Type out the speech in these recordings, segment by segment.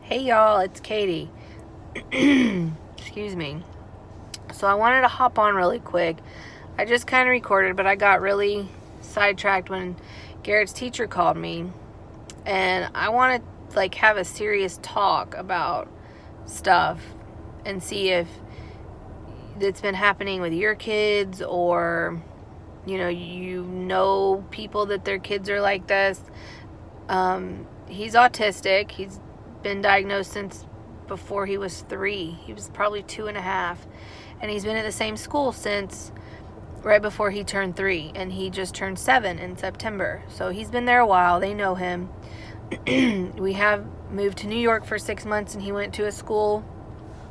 Hey y'all, it's Katie. Excuse me. So I wanted to hop on really quick. I just kind of recorded, but I got really sidetracked when Garrett's teacher called me. And I want to have a serious talk about stuff and see if it's been happening with your kids or you know people that their kids are like this. He's autistic. He's been diagnosed since before he was 3. He was probably 2.5, and he's been at the same school since right before he turned 3, and he just turned 7 in September. So he's been there a while. They know him. We have moved to New York for 6 months, and he went to a school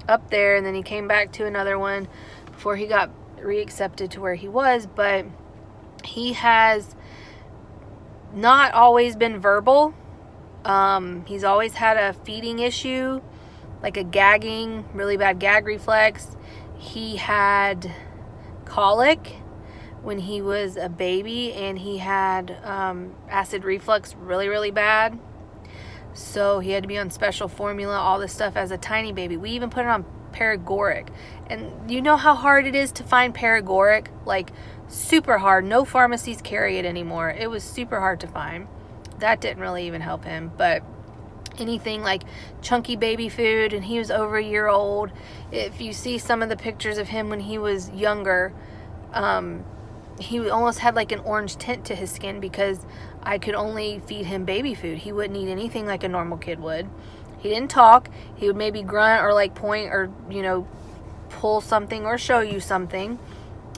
up there, and then he came back to another one before he got reaccepted to where he was. But he has not always been verbal. He's always had a feeding issue, like a gagging, really bad gag reflex. He had colic when he was a baby, and he had acid reflux really, really bad. So he had to be on special formula, all this stuff as a tiny baby. We even put it on paregoric. And you know how hard it is to find paregoric? Like, super hard. No pharmacies carry it anymore. It was super hard to find. That didn't really even help him. But anything like chunky baby food, and he was over a year old. If you see some of the pictures of him when he was younger, he almost had like an orange tint to his skin because I could only feed him baby food. He wouldn't eat anything like a normal kid would. He didn't talk. He would maybe grunt or like point or, pull something or show you something.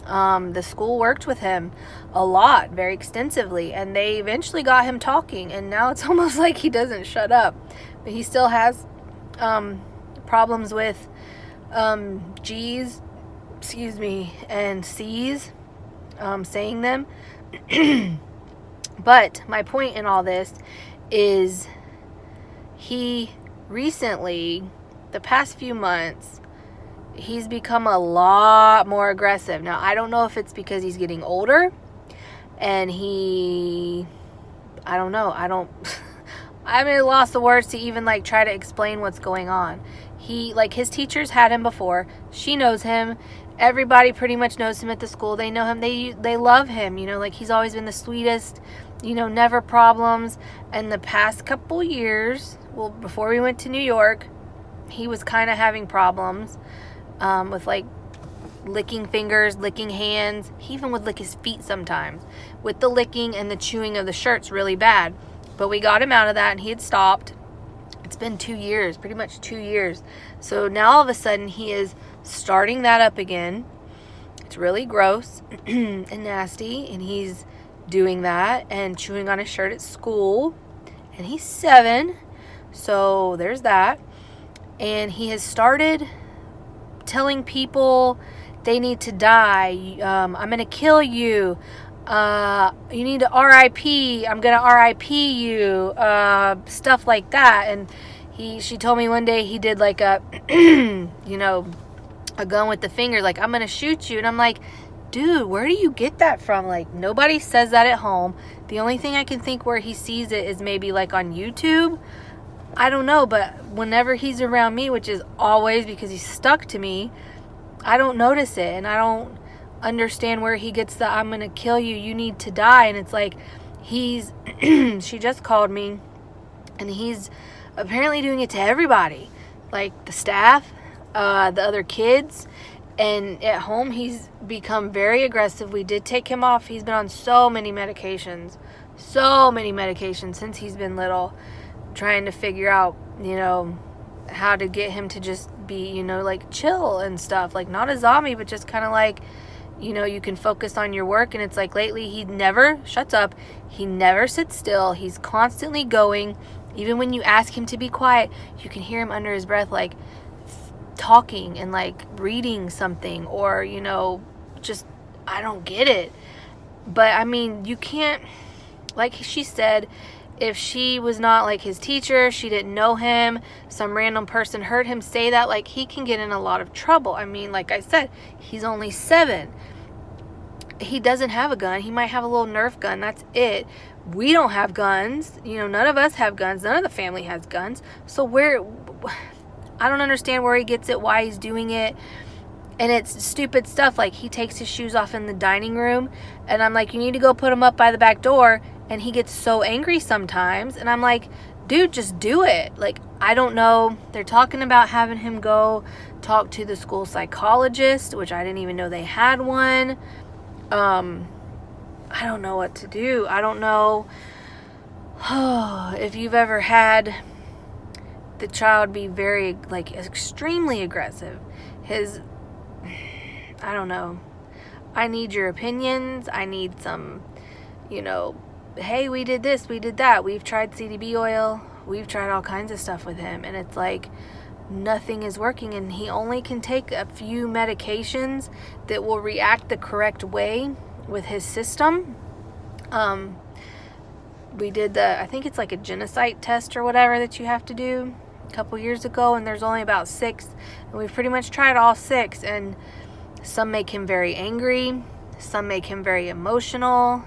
The school worked with him a lot, very extensively, and they eventually got him talking, and now it's almost like he doesn't shut up. But he still has problems with G's, and C's, saying them. But my point in all this is he recently, the past few months, he's become a lot more aggressive. Now, I don't know if it's because he's getting older and I don't know. I'm at a loss of words to even try to explain what's going on. His teachers had him before. She knows him. Everybody pretty much knows him at the school. They know him. They love him. He's always been the sweetest, never problems. And the past couple years, before we went to New York, he was kind of having problems. With licking fingers, licking hands. He even would lick his feet sometimes. With the licking and the chewing of the shirts really bad. But we got him out of that and he had stopped. It's been 2 years, pretty much 2 years. So now all of a sudden he is starting that up again. It's really gross and nasty, and he's doing that and chewing on his shirt at school. And he's 7, so there's that. And he has started telling people they need to die. I'm going to kill you. You need to RIP. I'm going to RIP you. Stuff like that. And she told me one day he did like a, a gun with the finger. Like, I'm going to shoot you. And I'm like, dude, where do you get that from? Like, nobody says that at home. The only thing I can think where he sees it is maybe like on YouTube. I don't know, but whenever he's around me, which is always because he's stuck to me, I don't notice it, and I don't understand where he gets the I'm going to kill you, you need to die. And it's like she just called me, and he's apparently doing it to everybody, like the staff, the other kids, and at home he's become very aggressive. We did take him off. He's been on so many medications since he's been little, trying to figure out, how to get him to just be, chill and stuff. Like, not a zombie, but just kind of you can focus on your work. And it's like lately he never shuts up. He never sits still. He's constantly going. Even when you ask him to be quiet, you can hear him under his breath, talking and reading something or, just, I don't get it. But I mean, you can't, like she said, if she was not his teacher, she didn't know him, some random person heard him say that, he can get in a lot of trouble. I mean, like I said, he's only 7. He doesn't have a gun. He might have a little Nerf gun. That's it. we don't have guns. You know, none of us have guns. None of the family has guns. So I don't understand where he gets it, why he's doing it. And it's stupid stuff. Like, he takes his shoes off in the dining room, and I'm like, you need to go put them up by the back door. And he gets so angry sometimes. And I'm like, dude, just do it. Like, I don't know. They're talking about having him go talk to the school psychologist, which I didn't even know they had one. I don't know what to do. I don't know if you've ever had the child be very, like, extremely aggressive. I don't know. I need your opinions. I need some, you know, hey, we did this, we did that. We've tried CDB oil. We've tried all kinds of stuff with him. And it's like, nothing is working. And he only can take a few medications that will react the correct way with his system. We did I think it's like a genocide test or whatever that you have to do a couple years ago, and there's only about 6, and we've pretty much tried all 6, and some make him very angry, some make him very emotional.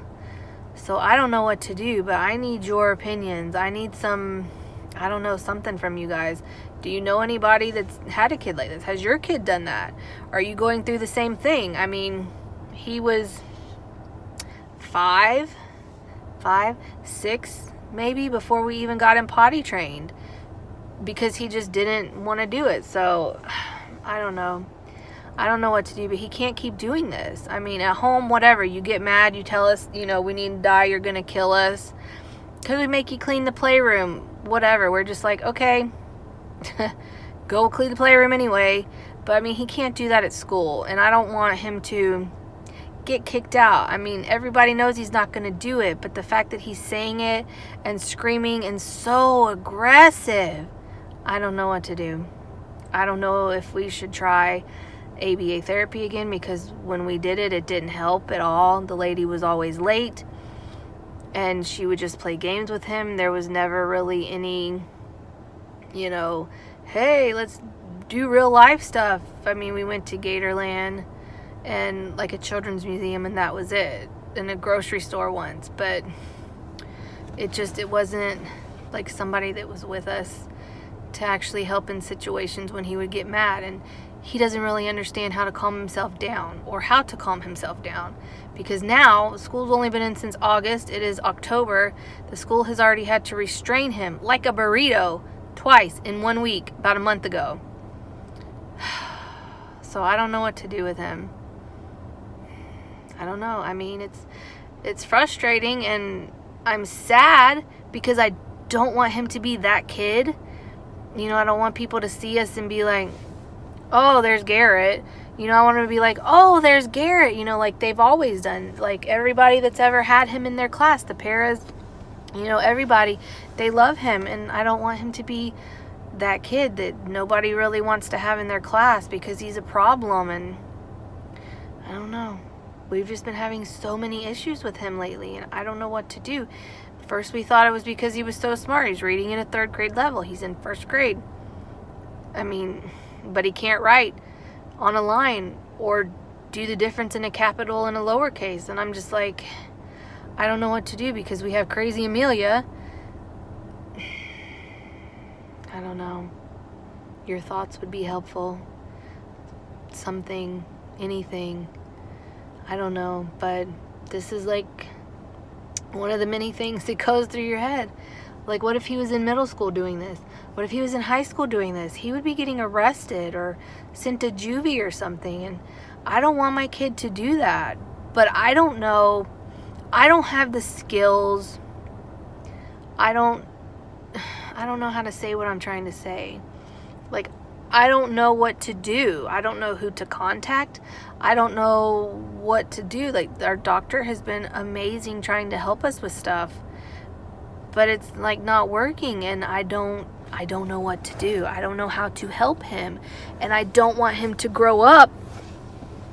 So I don't know what to do, but I need your opinions. I need some, I don't know, something from you guys. Do you know anybody that's had a kid like this? Has your kid done that? Are you going through the same thing? I mean, he was 5, 6 maybe before we even got him potty trained, because he just didn't want to do it. So I don't know what to do, but he can't keep doing this. I mean, at home, whatever, you get mad, you tell us, you know, we need to die, you're gonna kill us because we make you clean the playroom, whatever. We're just like, okay, go clean the playroom anyway. But I mean, he can't do that at school, and I don't want him to get kicked out. I mean, everybody knows he's not going to do it, but the fact that he's saying it and screaming and so aggressive, I don't know what to do. I don't know if we should try ABA therapy again, because when we did it, it didn't help at all. The lady was always late, and she would just play games with him. There was never really any, you know, hey, let's do real life stuff. I mean, we went to Gatorland and like a children's museum, and that was it, in a grocery store once, but it wasn't like somebody that was with us to actually help in situations when he would get mad. And he doesn't really understand how to calm himself down, or how to calm himself down, because now school's only been in since August. It is October. The school has already had to restrain him like a burrito twice in 1 week about a month ago. So I don't know what to do with him. I don't know. I mean, it's frustrating, and I'm sad because I don't want him to be that kid. You know, I don't want people to see us and be like, oh, there's Garrett. You know, I want him to be like, oh, there's Garrett. You know, like they've always done. Like everybody that's ever had him in their class, the paras, you know, everybody, they love him. And I don't want him to be that kid that nobody really wants to have in their class because he's a problem. And I don't know. We've just been having so many issues with him lately, and I don't know what to do. First, we thought it was because he was so smart. He's reading at a 3rd grade level. He's in 1st grade. I mean, but he can't write on a line or do the difference in a capital and a lowercase. And I'm just like, I don't know what to do, because we have crazy Amelia. I don't know. Your thoughts would be helpful. Something, anything. I don't know, but this is like one of the many things that goes through your head. Like, what if he was in middle school doing this? What if he was in high school doing this? He would be getting arrested or sent to juvie or something, and I don't want my kid to do that. But I don't know. I don't have the skills. I don't know how to say what I'm trying to say. Like, I don't know what to do. I don't know who to contact. I don't know what to do. Like, our doctor has been amazing trying to help us with stuff, but it's like not working, and I don't know what to do. I don't know how to help him, and I don't want him to grow up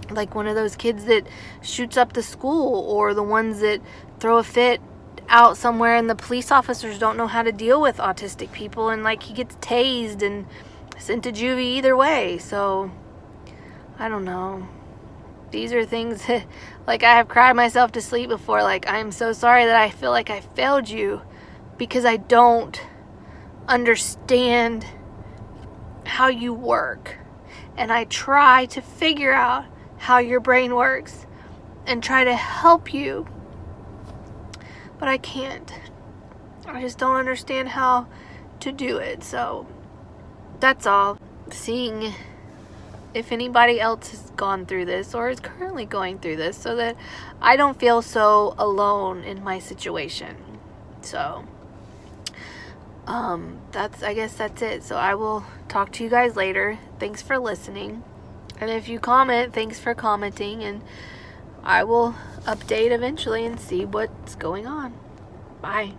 like one of those kids that shoots up the school, or the ones that throw a fit out somewhere and the police officers don't know how to deal with autistic people, and like he gets tased and sent to juvie either way. So I don't know. These are things that, like, I have cried myself to sleep before. Like, I'm so sorry that I feel like I failed you because I don't understand how you work. And I try to figure out how your brain works and try to help you. But I can't. I just don't understand how to do it. So that's all. Seeing if anybody else has gone through this or is currently going through this, so that I don't feel so alone in my situation. So I guess that's it. So I will talk to you guys later. Thanks for listening. And if you comment, thanks for commenting, and I will update eventually and see what's going on. Bye.